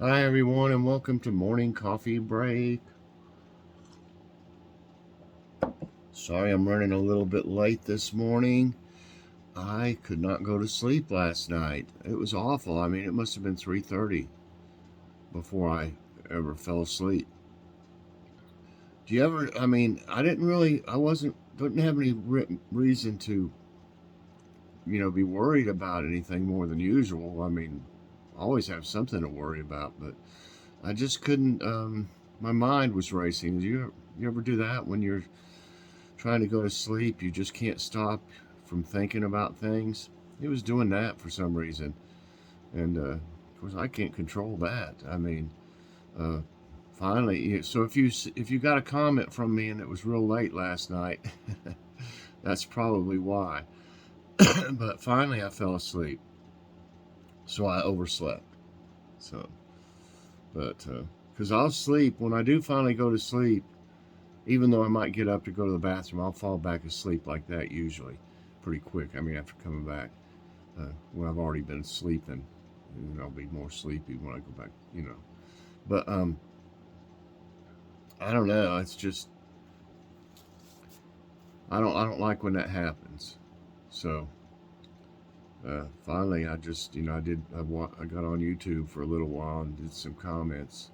Hi, everyone, and welcome to Morning Coffee Break. Sorry I'm running a little bit late this morning. I could not go to sleep last night. It was awful. I mean, it must have been 3:30 before I ever fell asleep. Do you ever, I mean, didn't have any reason to, be worried about anything more than usual. I mean, I always have something to worry about, but I just couldn't, my mind was racing. You ever do that when you're trying to go to sleep? You just can't stop from thinking about things. He was doing that for some reason, and of course I can't control that. I mean, uh, finally, so if you got a comment from me and it was real late last night, that's probably why. But finally, I fell asleep, so I overslept. So, but because I'll sleep when I do finally go to sleep. Even though I might get up to go to the bathroom, I'll fall back asleep like that usually, pretty quick. I mean, after coming back, when I've already been sleeping, and I'll be more sleepy when I go back. But I don't know. It's just I don't like when that happens. So finally, I just I got on YouTube for a little while and did some comments.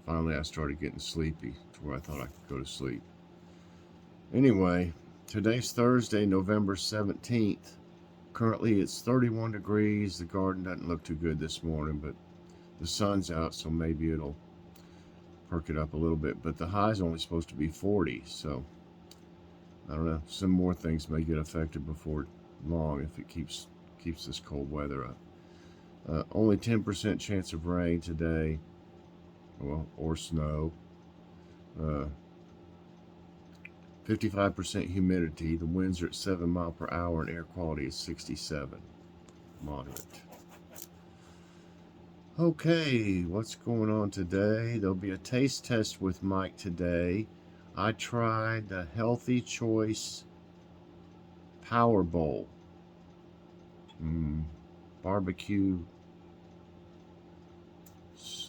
Finally, I started getting sleepy to where I thought I could go to sleep. Anyway, today's Thursday, November 17th. Currently, it's 31 degrees. The garden doesn't look too good this morning, but the sun's out, so maybe it'll perk it up a little bit. But the high's only supposed to be 40, so I don't know. Some more things may get affected before long if it keeps this cold weather up. Only 10% chance of rain today, well, or snow. Uh, 55% humidity. The winds are at 7 miles per hour, and air quality is 67, moderate. Okay, what's going on today? There'll be a taste test with Mike today. I tried the Healthy Choice Power Bowl. Barbecue.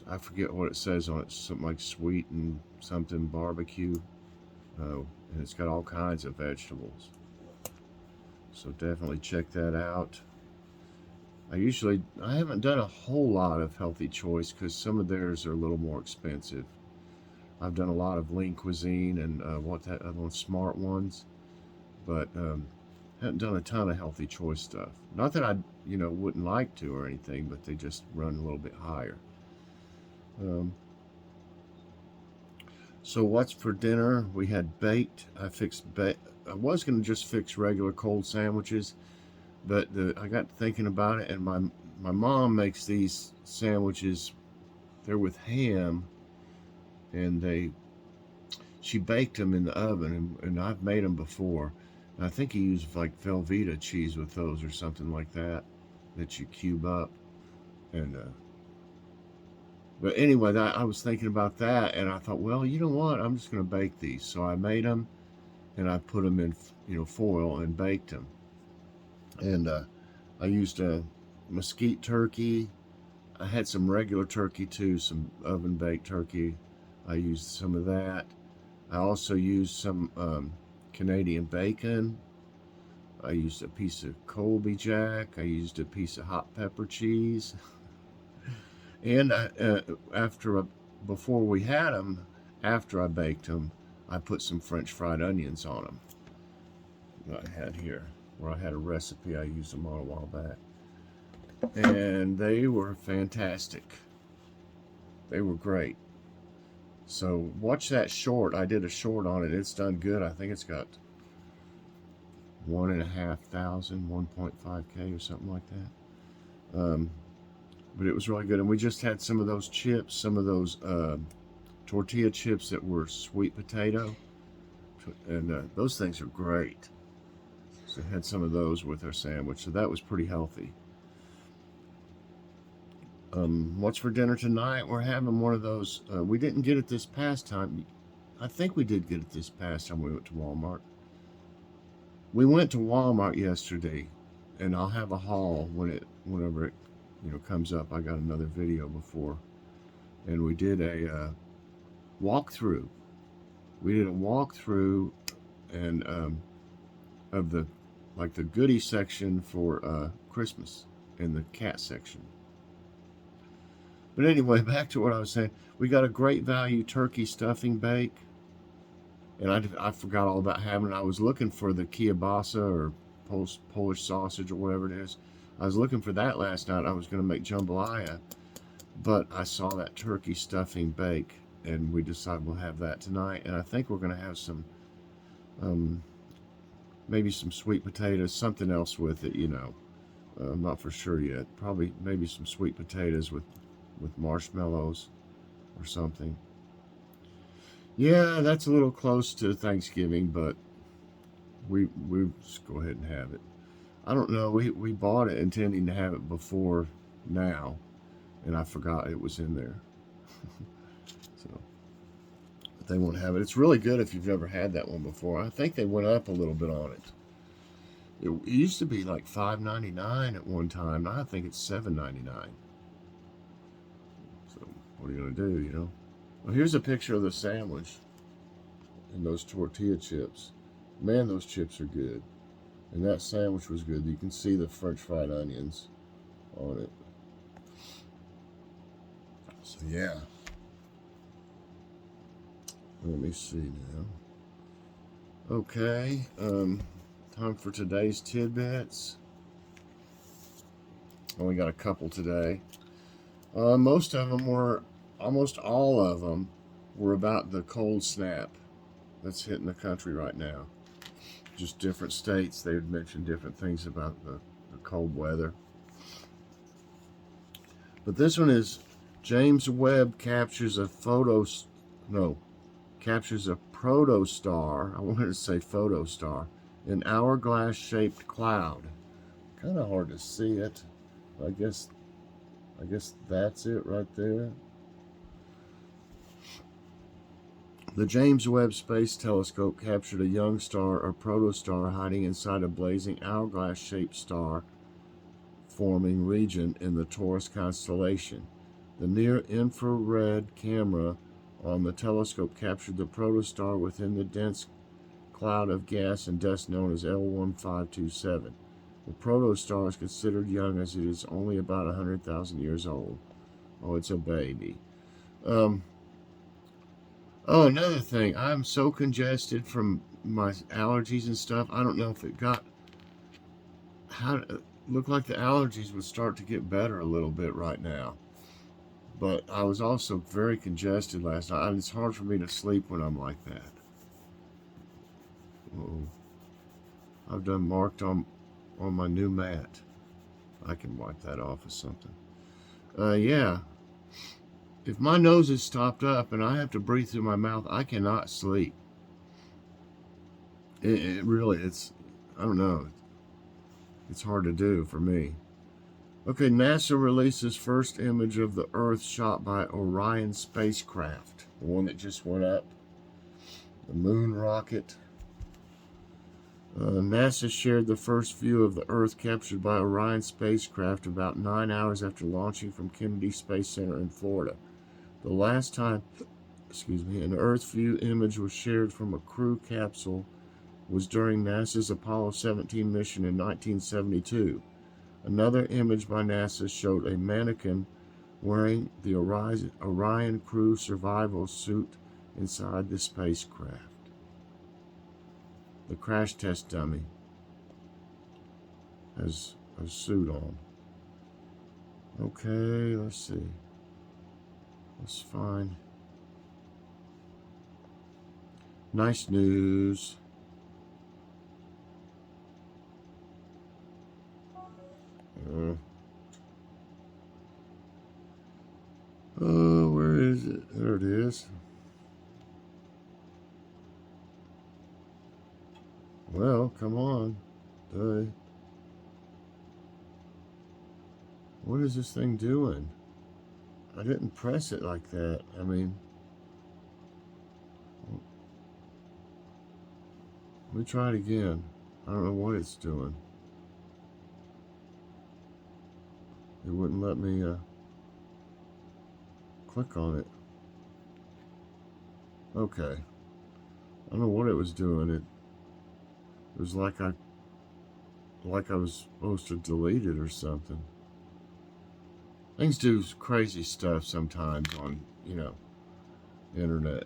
I forget what it says on it. Something like sweet and something barbecue. And it's got all kinds of vegetables. So definitely check that out. I haven't done a whole lot of Healthy Choice because some of theirs are a little more expensive. I've done a lot of Lean Cuisine and what that other one, Smart Ones, but haven't done a ton of Healthy Choice stuff. Not that I, wouldn't like to or anything, but they just run a little bit higher. Um, so what's for dinner? We had baked. I was gonna just fix regular cold sandwiches, but I got thinking about it, and my mom makes these sandwiches. They're with ham, and she baked them in the oven, and I've made them before. And I think you use like Velveeta cheese with those or something like that you cube up. And but anyway, I was thinking about that, and I thought, well, you know what? I'm just going to bake these. So I made them, and I put them in foil and baked them. And I used a mesquite turkey. I had some regular turkey too, some oven baked turkey. I used some of that. I also used some Canadian bacon. I used a piece of Colby Jack. I used a piece of hot pepper cheese. And before we had them, after I baked them, I put some French fried onions on them that I had here, where I had a recipe. I used them on a while back. And they were fantastic. They were great. So watch that short. I did a short on it. It's done good. I think it's got 1,500, 1.5K or something like that. But it was really good. And we just had some of those chips, some of those tortilla chips that were sweet potato. And those things are great. So I had some of those with our sandwich. So that was pretty healthy. What's for dinner tonight? We're having one of those. We didn't get it this past time. I think we did get it this past time we went to Walmart. We went to Walmart yesterday, and I'll have a haul whenever it comes up. I got another video before and we did a walkthrough. We did a walkthrough and of the like the goodie section for Christmas and the cat section. But anyway, back to what I was saying. We got a great value turkey stuffing bake, and I forgot all about having it. I was looking for the kielbasa or Polish sausage or whatever it is. I was looking for that last night. I was going to make jambalaya, but I saw that turkey stuffing bake, and we decided we'll have that tonight. And I think we're going to have some, um, maybe some sweet potatoes, something else with it, you know. I'm not for sure yet. Probably maybe some sweet potatoes with marshmallows or something. Yeah, that's a little close to Thanksgiving, but we just go ahead and have it. I don't know. We bought it intending to have it before now, and I forgot it was in there. So but they won't have it. It's really good if you've never had that one before. I think they went up a little bit on it. It used to be like $5.99 at one time. Now I think it's $7.99. So what are you gonna do? You know. Well, here's a picture of the sandwich and those tortilla chips. Man, those chips are good. And that sandwich was good. You can see the French fried onions on it. So yeah. Let me see now. Okay. Time for today's tidbits. Only got a couple today. Most of them were, almost all of them were about the cold snap that's hitting the country right now. Just different states, they would mention different things about the cold weather. But this one is James Webb captures a protostar. I wanted to say photostar, an hourglass-shaped cloud. Kind of hard to see it. I guess that's it right there. The James Webb Space Telescope captured a young star or protostar hiding inside a blazing hourglass-shaped star forming region in the Taurus constellation. The near-infrared camera on the telescope captured the protostar within the dense cloud of gas and dust known as L1527. The protostar is considered young as it is only about 100,000 years old. Oh, it's a baby. Oh, another thing. I'm so congested from my allergies and stuff. I don't know if it got... How looked like the allergies would start to get better a little bit right now. But I was also very congested last night. It's hard for me to sleep when I'm like that. Uh-oh. I've done marked on my new mat. I can wipe that off or something. Yeah. If my nose is stopped up and I have to breathe through my mouth, I cannot sleep. It really, I don't know. It's hard to do for me. Okay, NASA releases first image of the Earth shot by Orion spacecraft. The one that just went up. The moon rocket. NASA shared the first view of the Earth captured by Orion spacecraft about 9 hours after launching from Kennedy Space Center in Florida. The last time, an Earth view image was shared from a crew capsule was during NASA's Apollo 17 mission in 1972. Another image by NASA showed a mannequin wearing the Orion crew survival suit inside the spacecraft. The crash test dummy has a suit on. Okay, let's see. Let's find nice news. Oh, where is it? There it is. Well, come on. What is this thing doing? I didn't press it like that. I mean, let me try it again. I don't know what it's doing. It wouldn't let me click on it. Okay. I don't know what it was doing. It was like I was supposed to delete it or something. Things do crazy stuff sometimes on, internet.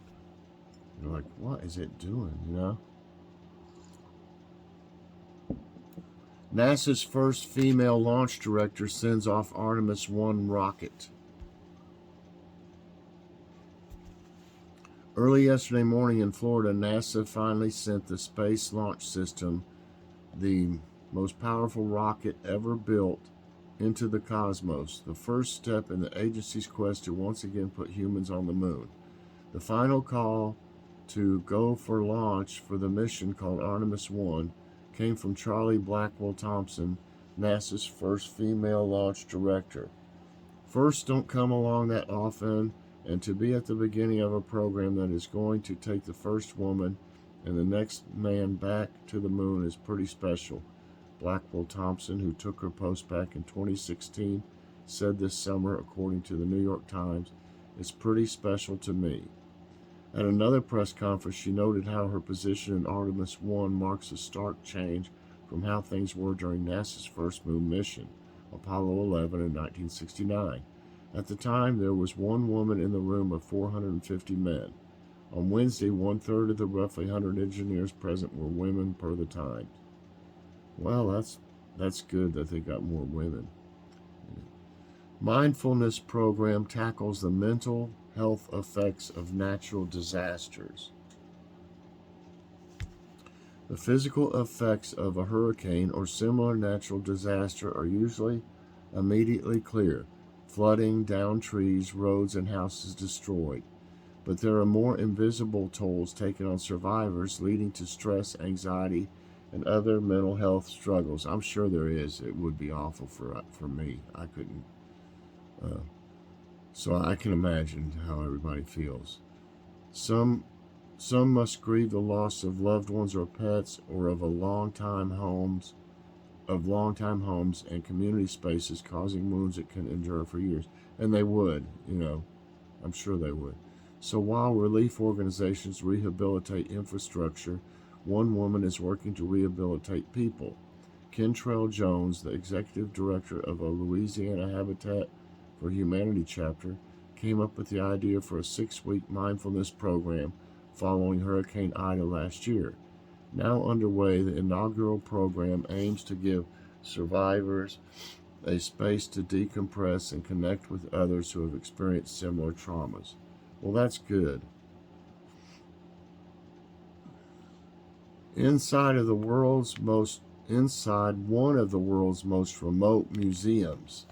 You're like, what is it doing, NASA's first female launch director sends off Artemis 1 rocket. Early yesterday morning in Florida, NASA finally sent the Space Launch System, the most powerful rocket ever built, into the cosmos, the first step in the agency's quest to once again put humans on the moon. The final call to go for launch for the mission called Artemis 1 came from Charlie Blackwell Thompson, NASA's first female launch director. Firsts don't come along that often, and to be at the beginning of a program that is going to take the first woman and the next man back to the moon is pretty special. Blackwell Thompson, who took her post back in 2016, said this summer, according to the New York Times, "It's pretty special to me." At another press conference, she noted how her position in Artemis 1 marks a stark change from how things were during NASA's first moon mission, Apollo 11 in 1969. At the time, there was one woman in the room of 450 men. On Wednesday, 1/3 of the roughly 100 engineers present were women per the Times. Well, that's good that they got more women. Mindfulness program tackles the mental health effects of natural disasters. The physical effects of a hurricane or similar natural disaster are usually immediately clear: flooding, downed trees, roads, and houses destroyed. But there are more invisible tolls taken on survivors, leading to stress, anxiety, and other mental health struggles. I'm sure there is. It would be awful for me. I couldn't. So I can imagine how everybody feels. Some must grieve the loss of loved ones or pets, or of long-time homes and community spaces, causing wounds that can endure for years. And they would, I'm sure they would. So while relief organizations rehabilitate infrastructure, one woman is working to rehabilitate people. Kentrell Jones, the executive director of a Louisiana Habitat for Humanity chapter, came up with the idea for a 6-week mindfulness program following Hurricane Ida last year. Now underway, the inaugural program aims to give survivors a space to decompress and connect with others who have experienced similar traumas. Well, that's good. Inside one of the world's most remote museums.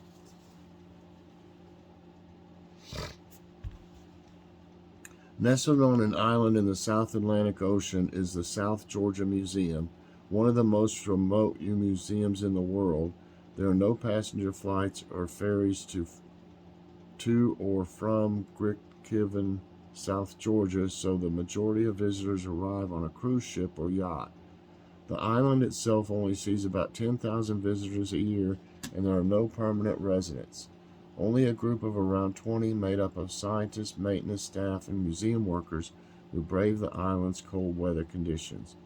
Nestled on an island in the South Atlantic Ocean is the South Georgia Museum, one of the most remote museums in the world. There are no passenger flights or ferries to or from Brookhaven, South Georgia, so the majority of visitors arrive on a cruise ship or yacht. The island itself only sees about 10,000 visitors a year, and there are no permanent residents. Only a group of around 20 made up of scientists, maintenance staff, and museum workers who brave the island's cold weather conditions.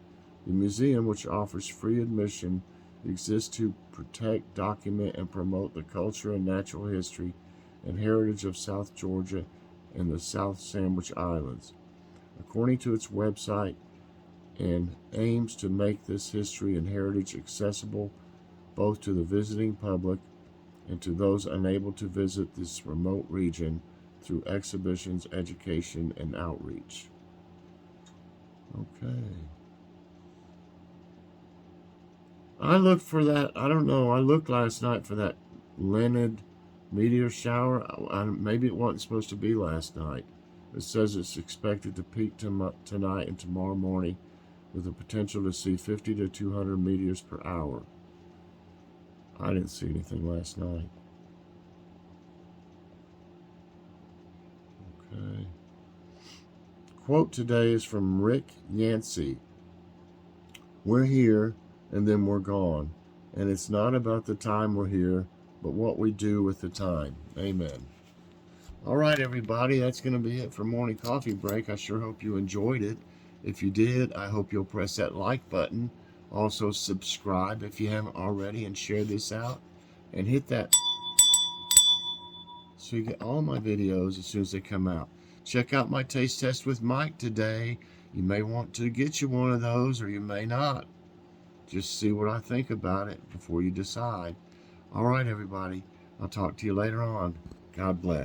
The museum, which offers free admission, exists to protect, document, and promote the culture and natural history and heritage of South Georgia and the South Sandwich Islands. According to its website, and aims to make this history and heritage accessible both to the visiting public and to those unable to visit this remote region through exhibitions, education, and outreach. Okay. I looked for that, I looked last night for that Leonid meteor shower. Maybe it wasn't supposed to be last night. It says it's expected to peak tonight and tomorrow morning, with the potential to see 50 to 200 meteors per hour. I didn't see anything last night. Okay. Quote today is from Rick Yancey. "We're here, and then we're gone. And it's not about the time we're here, but what we do with the time." Amen. All right, everybody, that's going to be it for Morning Coffee Break. I sure hope you enjoyed it. If you did, I hope you'll press that like button. Also, subscribe if you haven't already, and share this out. And hit that so you get all my videos as soon as they come out. Check out my taste test with Mike today. You may want to get you one of those, or you may not. Just see what I think about it before you decide. All right, everybody. I'll talk to you later on. God bless.